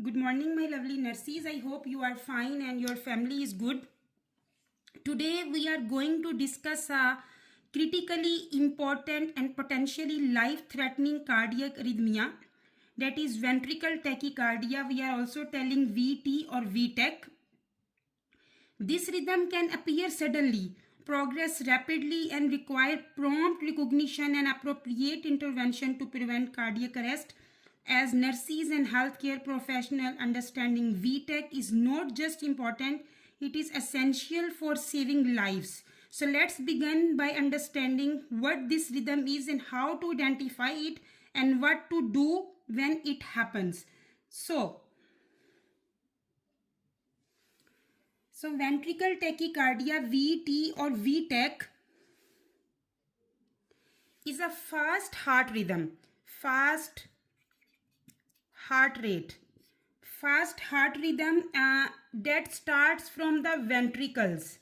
Good morning, my lovely nurses. I hope you are fine and your family is good. Today, we are going to discuss a critically important and potentially life-threatening cardiac arrhythmia, that is ventricle tachycardia. We are also telling VT or VTAC. This rhythm can appear suddenly, progress rapidly, and require prompt recognition and appropriate intervention to prevent cardiac arrest. As nurses and healthcare professionals, understanding VTAC is not just important, it is essential for saving lives. So let's begin by understanding what this rhythm is and how to identify it and what to do when it happens. So ventricle tachycardia, VT or VTAC, is a fast heart rhythm, fast heart rate, fast heart rhythm that starts from the ventricles.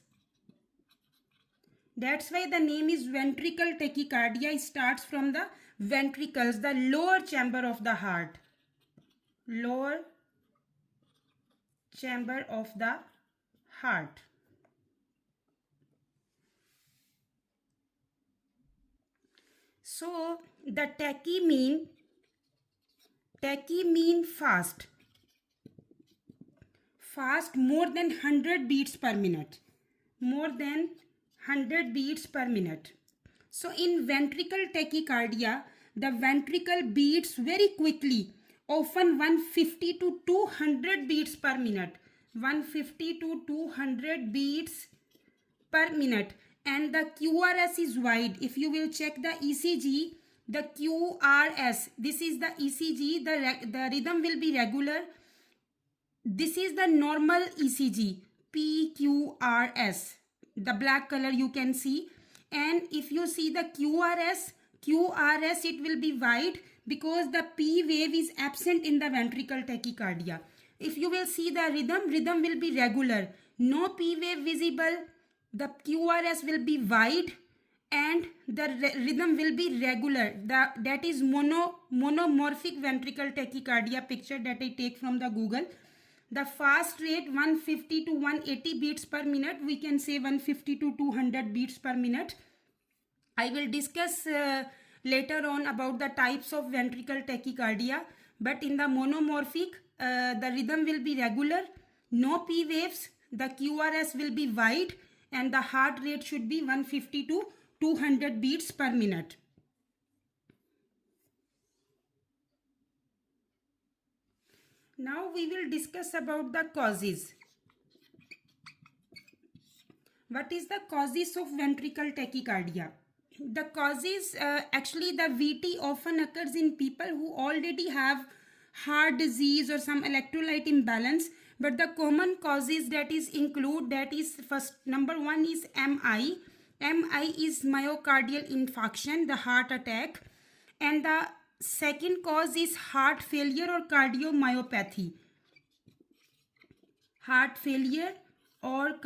That's why the name is ventricle tachycardia. It starts from the ventricles, the lower chamber of the heart. Lower chamber of the heart. So the tachy mean fast more than 100 beats per minute, more than 100 beats per minute. So in ventricle tachycardia, the ventricle beats very quickly, often 150 to 200 beats per minute, 150 to 200 beats per minute, and the QRS is wide. If you will check the ECG, the QRS, this is the ECG, the rhythm will be regular. This is the normal ECG, PQRS, the black color you can see. And if you see the QRS, it will be wide because the P wave is absent in the ventricle tachycardia. If you will see the rhythm will be regular, no P wave visible, the QRS will be wide, and the rhythm will be regular. That is monomorphic ventricle tachycardia picture that I take from the Google. The fast rate 150 to 180 beats per minute. We can say 150 to 200 beats per minute. I will discuss later on about the types of ventricle tachycardia. But in the monomorphic, the rhythm will be regular, no P waves, the QRS will be wide, and the heart rate should be 150 to 200 beats per minute. Now we will discuss about the causes. What is the causes of ventricle tachycardia? The causes, actually the VT often occurs in people who already have heart disease or some electrolyte imbalance, but the common causes that is include, that is first, number one is MI. MI is myocardial infarction, the heart attack, and the second cause is heart failure or cardiomyopathy. Heart failure or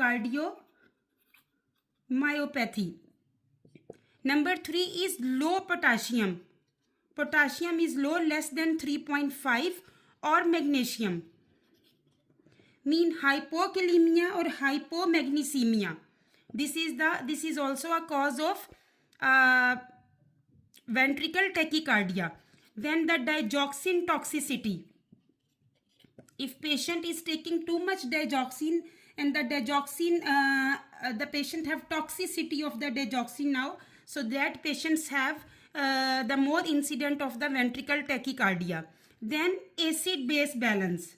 cardiomyopathy. Number 3 is low potassium. Potassium is low, less than 3.5, or magnesium. Mean hypokalemia or hypomagnesemia. This is also a cause of ventricle tachycardia. Then the digoxin toxicity. If patient is taking too much digoxin, and the digoxin, the patient have toxicity of the digoxin now, so that patients have the more incident of the ventricle tachycardia. Then acid-base balance.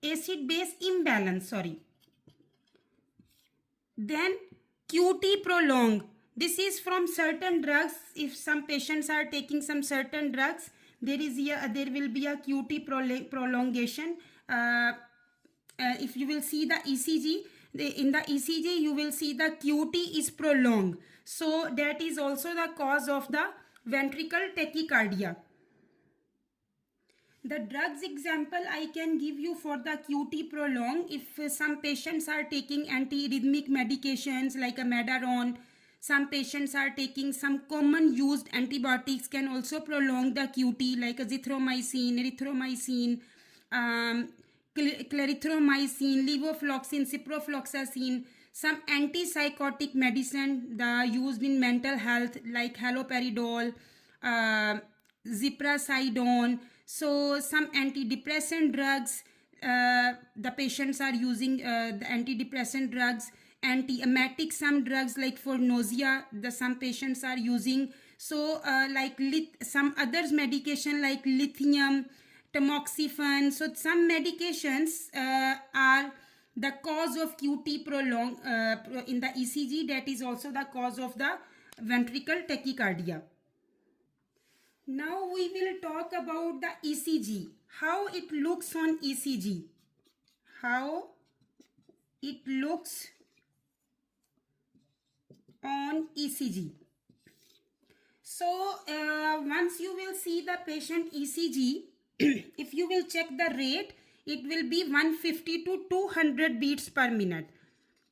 Acid-base imbalance, sorry. Then QT prolong. This is from certain drugs. If some patients are taking some certain drugs, there will be a QT prolongation. If you will see the ECG, in the ECG you will see the QT is prolonged. So that is also the cause of the ventricle tachycardia. The drugs example I can give you for the QT prolong, if some patients are taking antiarrhythmic medications like a Madaron, Some patients are taking some common used antibiotics can also prolong the QT, like azithromycin, erythromycin, um, clarithromycin, levofloxacin, ciprofloxacin. Some antipsychotic medicine used in mental health like haloperidol, uh, ziprasidone. So some antidepressant drugs, the patients are using the antidepressant drugs, antiemetic, some drugs like for nausea, the some patients are using. So like some others medication like lithium, tamoxifen. So some medications are the cause of QT prolong in the ECG. That is also the cause of the ventricle tachycardia. Now we will talk about the ECG, how it looks on ECG, how it looks on ECG. So once you will see the patient ECG, if you will check the rate, it will be 150 to 200 beats per minute.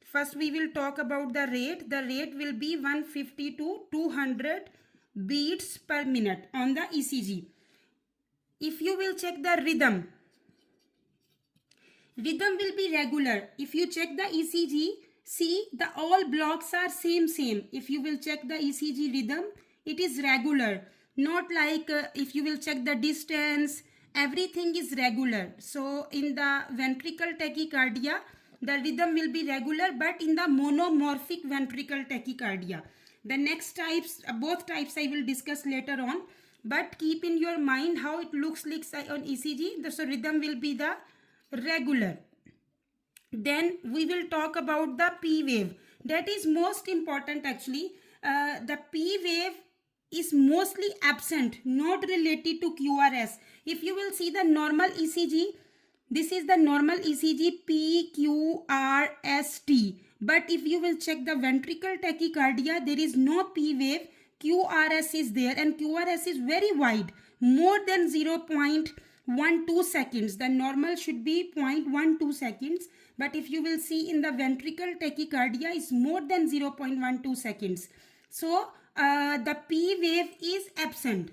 First we will talk about the rate. The rate will be 150 to 200 beats per minute on the ECG. If you will check the rhythm will be regular. If you check the ECG, see the all blocks are same. If you will check the ECG rhythm, it is regular, not like if you will check the distance, everything is regular. So in the ventricle tachycardia, the rhythm will be regular, but in the monomorphic ventricle tachycardia, the next types, both types I will discuss later on, but keep in your mind how it looks like on ECG. So rhythm will be the regular. Then we will talk about the P wave. That is most important actually. The P wave is mostly absent, not related to QRS. If you will see the normal ECG, this is the normal ECG PQRST. But if you will check the ventricle tachycardia, there is no P wave. QRS is there, and QRS is very wide, more than 0.12 seconds. The normal should be 0.12 seconds. But if you will see in the ventricle tachycardia is more than 0.12 seconds. So the P wave is absent.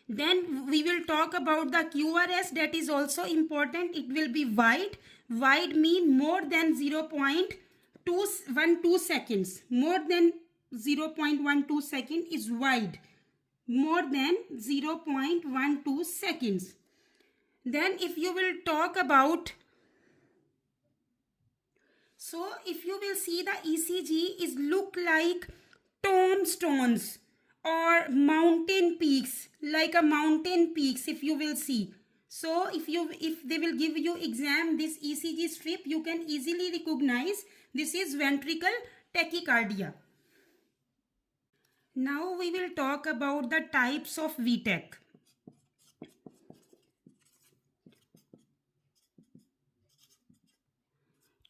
Then we will talk about the QRS. That is also important. It will be wide. Wide mean more than 0.212 seconds. More than 0.12 second is wide. More than 0.12 seconds. Then if you will talk about, so if you will see the ECG is look like tombstones or mountain peaks, like a mountain peaks if you will see. So if they will give you exam this ECG strip, you can easily recognize this is ventricle tachycardia. Now we will talk about the types of VTach.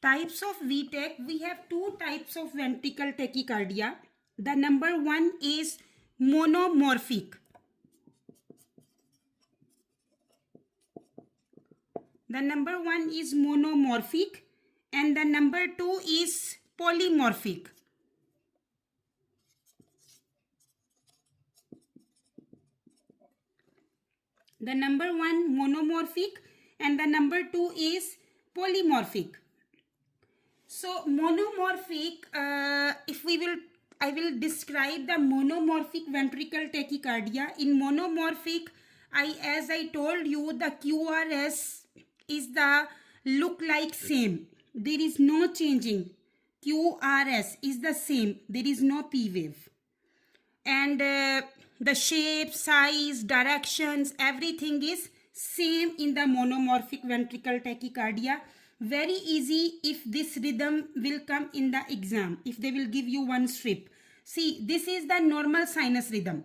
Types of VTach, we have two types of ventricle tachycardia. The number one is monomorphic. The number one is monomorphic, and the number two is polymorphic. The number one monomorphic and the number two is polymorphic. So monomorphic, I will describe the monomorphic ventricle tachycardia. In monomorphic, as I told you, the QRS is the look like same. There is no changing. QRS is the same. There is no P wave. And the shape, size, directions, everything is same in the monomorphic ventricle tachycardia. Very easy if this rhythm will come in the exam, if they will give you one strip. See, this is the normal sinus rhythm.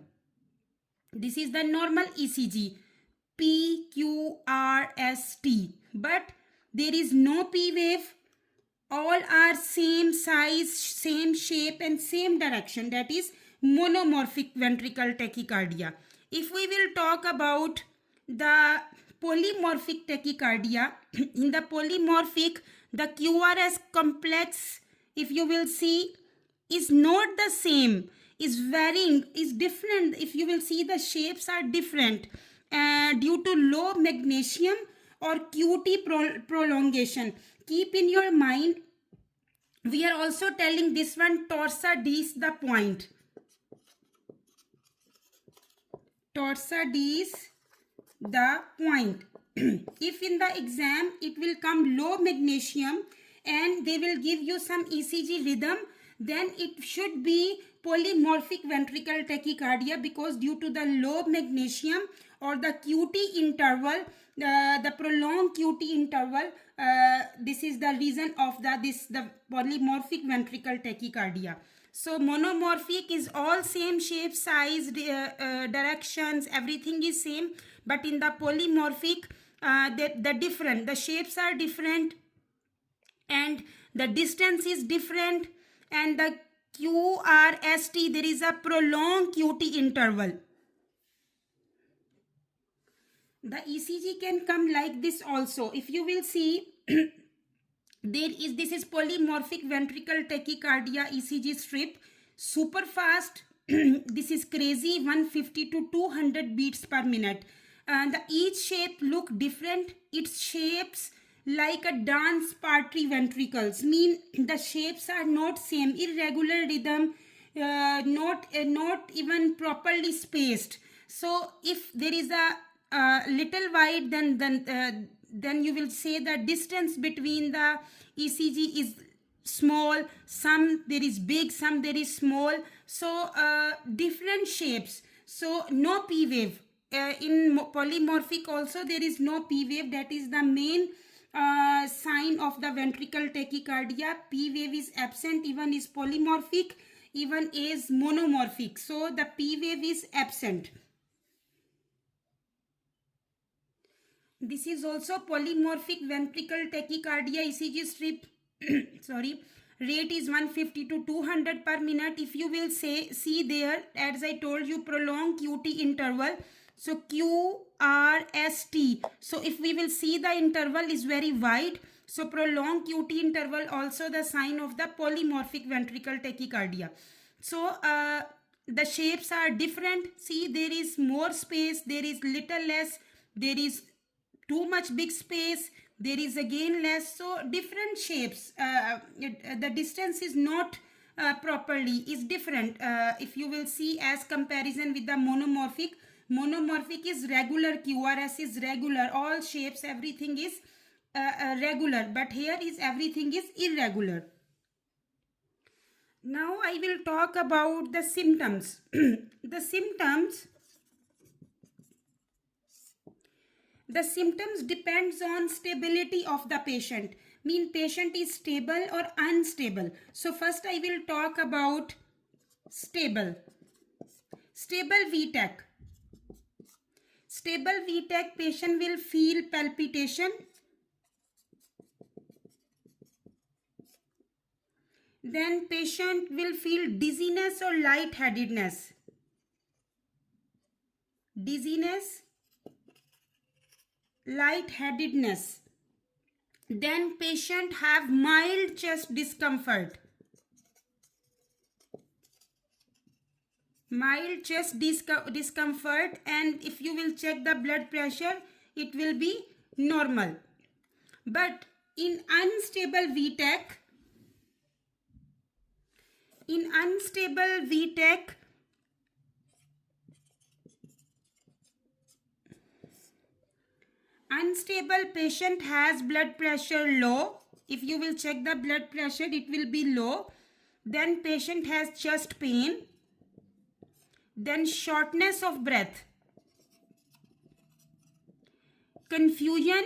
This is the normal ECG, PQRST. But there is no P wave. All are same size, same shape and same direction. That is monomorphic ventricle tachycardia. If we will talk about the polymorphic tachycardia, in the polymorphic, the QRS complex if you will see, is not the same, is varying, is different. If you will see, the shapes are different due to low magnesium or QT prolongation. Keep in your mind, we are also telling this one torsades the point. Torsades the point. If in the exam it will come low magnesium and they will give you some ECG rhythm, then it should be polymorphic ventricular tachycardia, because due to the low magnesium or the QT interval, the prolonged QT interval, this is the reason of the polymorphic ventricular tachycardia. So monomorphic is all same shape, size, directions, everything is same. But in the polymorphic, the shapes are different and the distance is different, and the QRST, there is a prolonged QT interval. The ECG can come like this also. If you will see, this is polymorphic ventricular tachycardia ECG strip, super fast. This is crazy, 150 to 200 beats per minute. And each shape look different. Its shapes like a dance party ventricles, mean the shapes are not same, irregular rhythm, not even properly spaced. So if there is a little wide, then you will say the distance between the ECG is small, some there is big, some there is small. So different shapes. So no P wave. In polymorphic also there is no P wave. That is the main sign of the ventricular tachycardia. P wave is absent, even is polymorphic, even is monomorphic. So the P wave is absent. This is also polymorphic ventricular tachycardia ECG strip. Sorry, rate is 150 to 200 per minute. If you will see there, as I told you, prolonged QT interval. So QRST. So if we will see, the interval is very wide. So prolonged QT interval also the sign of the polymorphic ventricular tachycardia. So the shapes are different. See, there is more space, there is little less, there is too much big space, there is again less. So different shapes. The distance is not properly, is different. If you will see, as comparison with the monomorphic, monomorphic is regular, QRS is regular, all shapes, everything is regular, but here is everything is irregular. Now I will talk about the symptoms. The symptoms depends on stability of the patient. Mean patient is stable or unstable. So first I will talk about stable. Stable VTach. Stable VTach, patient will feel palpitation. Then patient will feel dizziness or lightheadedness. Dizziness, lightheadedness. Then patient have mild chest discomfort. Mild chest discomfort, and if you will check the blood pressure, it will be normal. But in unstable VTach, unstable patient has blood pressure low. If you will check the blood pressure, it will be low. Then patient has chest pain. Then shortness of breath, confusion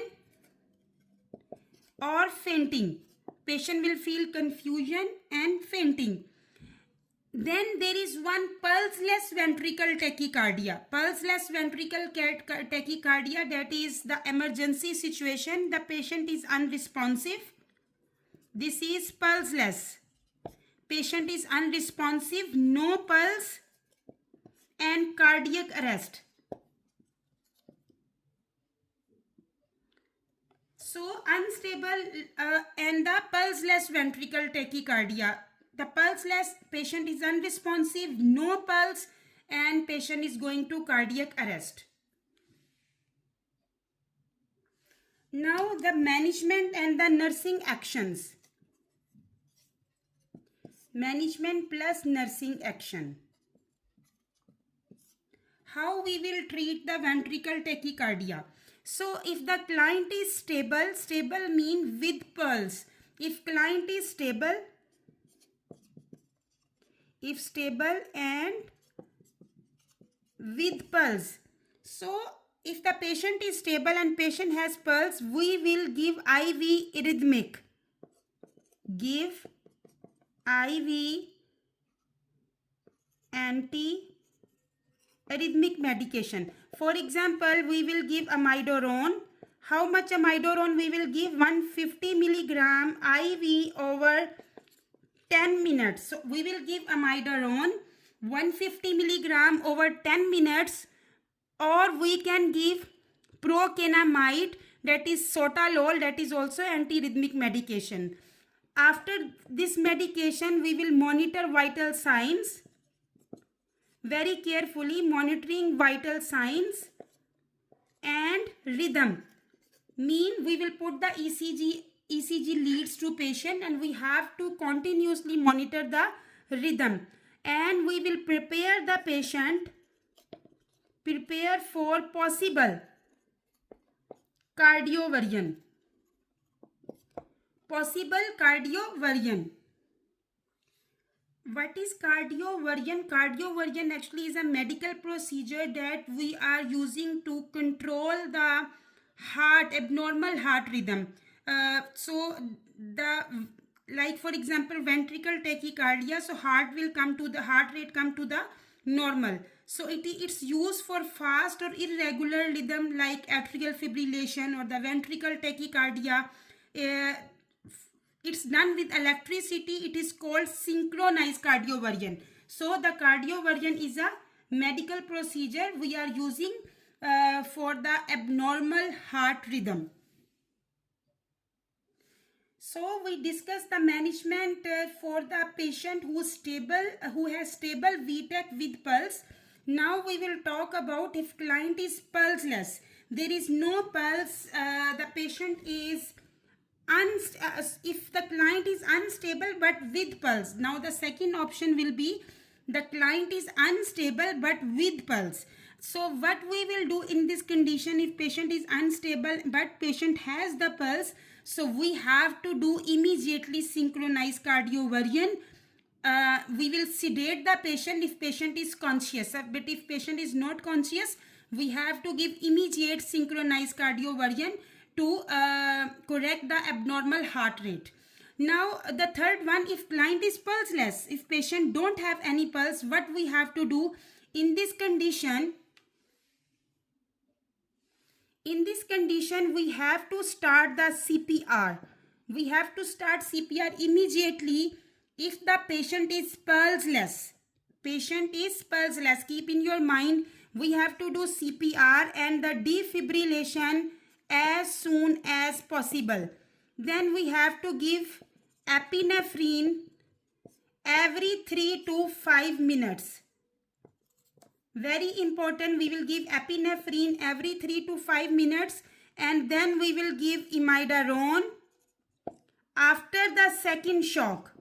or fainting. Patient will feel confusion and fainting. Then there is one pulseless ventricular tachycardia. Pulseless ventricular tachycardia, that is the emergency situation. The patient is unresponsive. This is pulseless. Patient is unresponsive, no pulse, and cardiac arrest. So unstable and the pulseless ventricle tachycardia. The pulseless, patient is unresponsive, no pulse, and patient is going to cardiac arrest. Now the management and the nursing actions. Management plus nursing action. How we will treat the ventricle tachycardia? So if the client is stable, stable mean with pulse. If client is stable, if stable and with pulse. So if the patient is stable and patient has pulse, we will give IV arrhythmic. Give IV anti-arrhythmic medication. For example, we will give amiodarone. How much amiodarone we will give? 150 milligram IV over 10 minutes. So we will give amiodarone 150 milligram over 10 minutes, or we can give procainamide, that is sotalol, that is also antiarrhythmic medication. After this medication, we will monitor vital signs. Very carefully monitoring vital signs and rhythm. Mean we will put the ECG leads to patient and we have to continuously monitor the rhythm. And we will prepare the patient, prepare for possible cardioversion. Possible cardioversion. What is cardioversion? Cardioversion actually is a medical procedure that we are using to control the heart, abnormal heart rhythm. So like for example ventricle tachycardia, so heart rate come to the normal. So it's used for fast or irregular rhythm like atrial fibrillation or the ventricle tachycardia. It's done with electricity. It is called synchronized cardioversion. So the cardioversion is a medical procedure we are using for the abnormal heart rhythm. So we discuss the management for the patient who has stable VTach with pulse. Now we will talk about if client is pulseless. There is no pulse. The patient is if the client is unstable but with pulse. Now the second option will be the client is unstable but with pulse. So what we will do in this condition, if patient is unstable but patient has the pulse, so we have to do immediately synchronized cardioversion. We will sedate the patient if patient is conscious, but if patient is not conscious, we have to give immediate synchronized cardioversion to correct the abnormal heart rate. Now the third one, if client is pulseless, if patient don't have any pulse, what we have to do in this condition? In this condition, we have to start the CPR. We have to start CPR immediately if the patient is pulseless. Patient is pulseless. Keep in your mind, we have to do CPR and the defibrillation as soon as possible. Then we have to give epinephrine every 3 to 5 minutes. Very important, we will give epinephrine every 3 to 5 minutes, and then we will give imidazole after the second shock.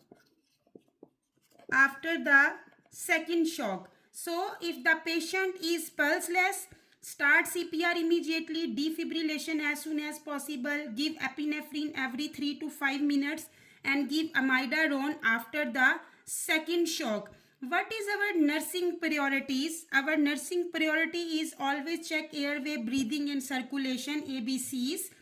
After the second shock. So if the patient is pulseless, start CPR immediately, defibrillation as soon as possible, give epinephrine every 3 to 5 minutes and give amiodarone after the second shock. What is our nursing priorities? Our nursing priority is always check airway, breathing and circulation, ABCs.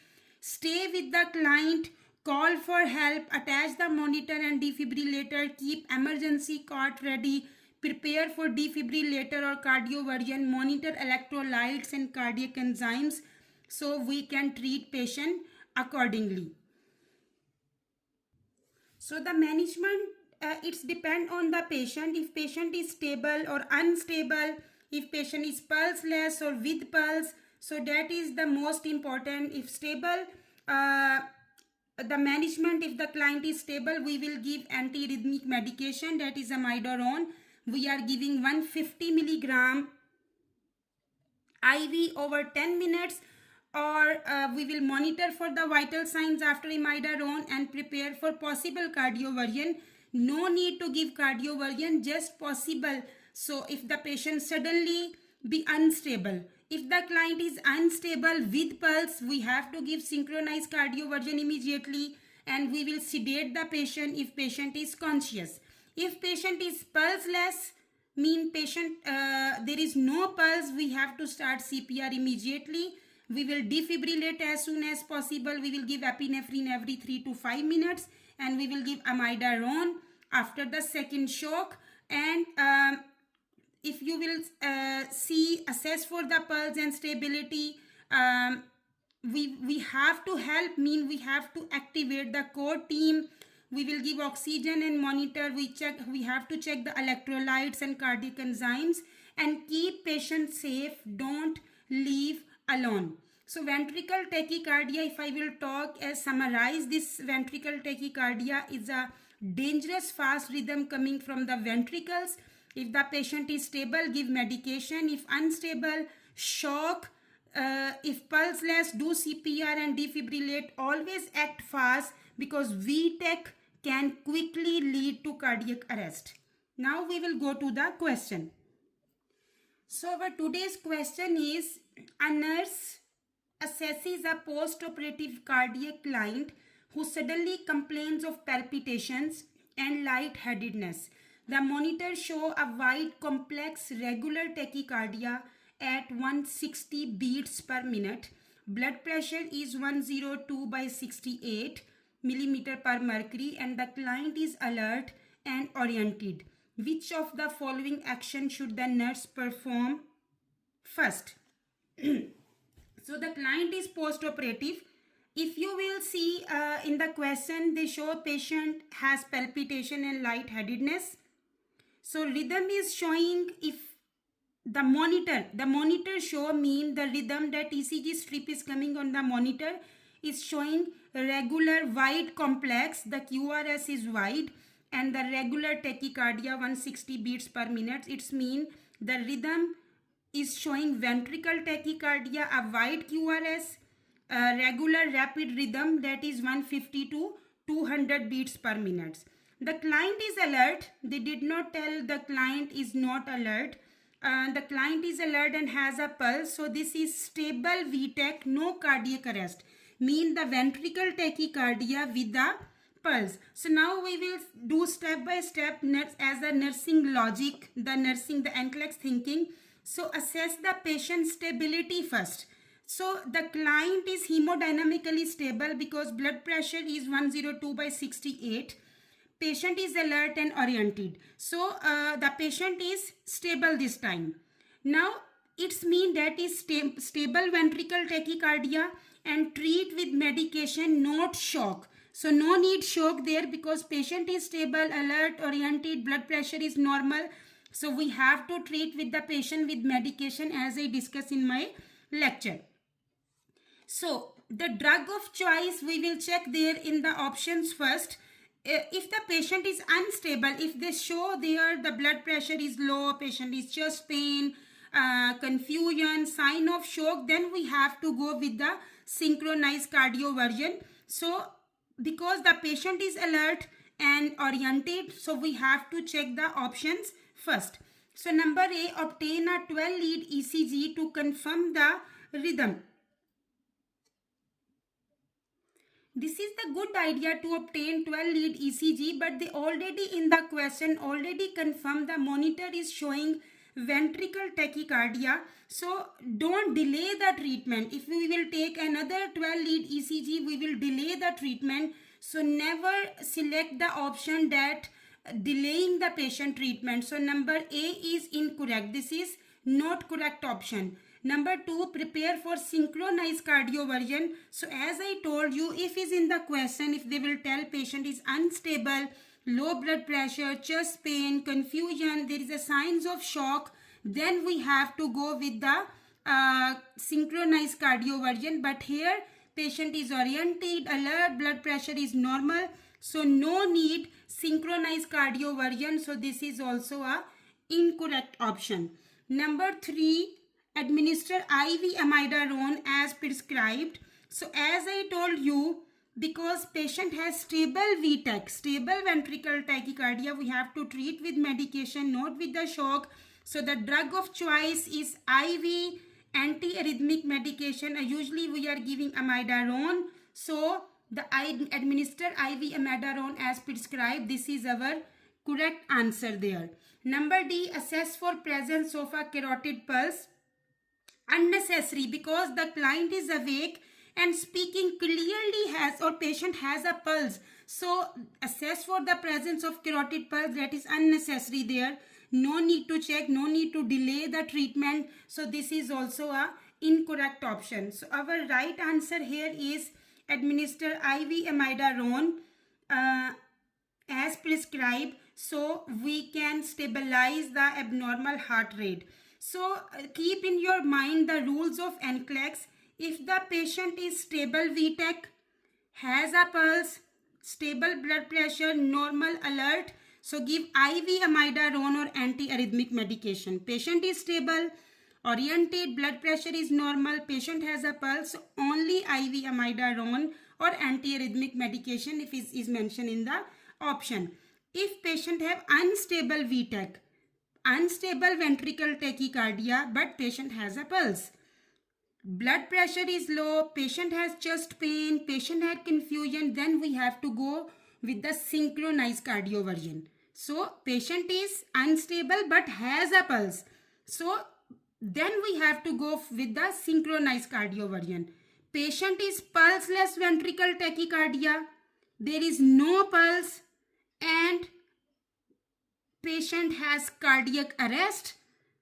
Stay with the client, call for help, attach the monitor and defibrillator, keep emergency cot ready, prepare for defibrillator or cardioversion, monitor electrolytes and cardiac enzymes so we can treat patient accordingly. So the management, it's depend on the patient. If patient is stable or unstable, if patient is pulseless or with pulse, so that is the most important. If stable, the management, if the client is stable, we will give antiarrhythmic medication, that is amiodarone. We are giving 150 milligram IV over 10 minutes, or we will monitor for the vital signs after imidazole and prepare for possible cardioversion. No need to give cardioversion, just possible. So if the patient suddenly be unstable, if the client is unstable with pulse, we have to give synchronized cardioversion immediately, and we will sedate the patient if patient is conscious. If patient is pulseless, mean patient there is no pulse, we have to start CPR immediately. We will defibrillate as soon as possible. We will give epinephrine every 3 to 5 minutes, and we will give amiodarone after the second shock. And if you will assess for the pulse and stability, we have to help, mean we have to activate the core team. We will give oxygen and monitor. We have to check the electrolytes and cardiac enzymes, and keep patient safe. Don't leave alone. So ventricle tachycardia, if I will talk as summarize, this ventricle tachycardia is a dangerous fast rhythm coming from the ventricles. If the patient is stable, give medication. If unstable, shock. If pulseless, do CPR and defibrillate. Always act fast, because VTach can quickly lead to cardiac arrest. Now we will go to the question. So our today's question is, a nurse assesses a post-operative cardiac client who suddenly complains of palpitations and lightheadedness. The monitors show a wide, complex, regular tachycardia at 160 beats per minute. Blood pressure is 102/68 millimeter per mercury, and the client is alert and oriented. Which of the following action should the nurse perform first? So the client is post-operative. If you will see in the question, they show patient has palpitation and lightheadedness. So rhythm is showing, if the monitor show, mean the rhythm, that ECG strip is coming on the monitor is showing regular, wide, complex. The QRS is wide, and the regular tachycardia 160 beats per minute. It's mean the rhythm is showing ventricle tachycardia, a wide QRS, regular rapid rhythm, that is 150 to 200 beats per minute. The client is alert. They did not tell the client is not alert. The client is alert and has a pulse. So this is stable VTach, no cardiac arrest. Mean the ventricle tachycardia with the pulse. So now we will do step by step as a nursing logic, the NCLEX thinking. So assess the patient stability first. So the client is hemodynamically stable because blood pressure is 102/68. Patient is alert and oriented. So the patient is stable this time. Now it's mean that is stable ventricle tachycardia, and treat with medication, not shock. So no need shock there, because patient is stable, alert, oriented, blood pressure is normal. So we have to treat with the patient with medication, as I discussed in my lecture. So the drug of choice, we will check there in the options first. If the patient is unstable, if they show there the blood pressure is low, patient is chest pain, confusion, sign of shock, then we have to go with the synchronized cardioversion. So because the patient is alert and oriented, so we have to check the options first. So number A, obtain a 12-lead ECG to confirm the rhythm. This is the good idea to obtain 12-lead ECG, but they already in the question already confirmed the monitor is showing ventricle tachycardia. So don't delay the treatment. If we will take another 12-lead ECG, we will delay the treatment. So never select the option that delaying the patient treatment. So number A is incorrect. This is not correct option. Number 2, prepare for synchronized cardioversion. So as I told you, if is in the question, if they will tell patient is unstable, low blood pressure, chest pain, confusion, there is a signs of shock, then we have to go with the synchronized cardioversion. But here patient is oriented, alert, blood pressure is normal. So no need synchronized cardioversion. So this is also a incorrect option. Number 3, administer IV amiodarone as prescribed. So as I told you, because patient has stable VTach, stable ventricular tachycardia, we have to treat with medication, not with the shock. So the drug of choice is IV antiarrhythmic medication. Usually we are giving amiodarone. So the administer IV amiodarone as prescribed. This is our correct answer there. Number D, assess for presence of a carotid pulse. Unnecessary, because the client is awake and speaking clearly has, or patient has a pulse. So assess for the presence of carotid pulse, that is unnecessary there. No need to check, no need to delay the treatment. So this is also a incorrect option. So our right answer here is administer IV amiodarone as prescribed, so we can stabilize the abnormal heart rate. So keep in your mind the rules of NCLEX. If the patient is stable VTach, has a pulse, stable blood pressure, normal alert, so give IV amiodarone or antiarrhythmic medication. Patient is stable, oriented, blood pressure is normal, patient has a pulse, only IV amiodarone or antiarrhythmic medication if is mentioned in the option. If patient have unstable VTach, unstable ventricular tachycardia, but patient has a pulse, blood pressure is low, patient has chest pain, patient had confusion, then we have to go with the synchronized cardioversion. So patient is unstable but has a pulse, so then we have to go with the synchronized cardioversion. Patient is pulseless ventricular tachycardia, there is no pulse, and patient has cardiac arrest,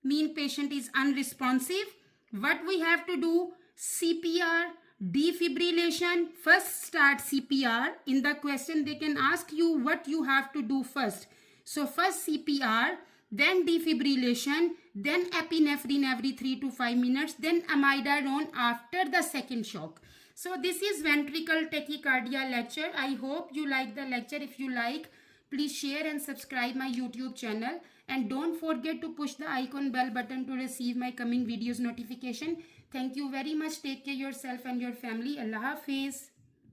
mean patient is unresponsive. What we have to do? CPR, defibrillation. First start CPR. In the question they can ask you what you have to do first. So first CPR, then defibrillation, then epinephrine every 3 to 5 minutes, then amiodarone after the second shock. So this is ventricular tachycardia lecture. I hope you like the lecture. If you like, please share and subscribe my YouTube channel, and don't forget to push the icon bell button to receive my coming videos notification. Thank you very much. Take care of yourself and your family. Allah Hafiz.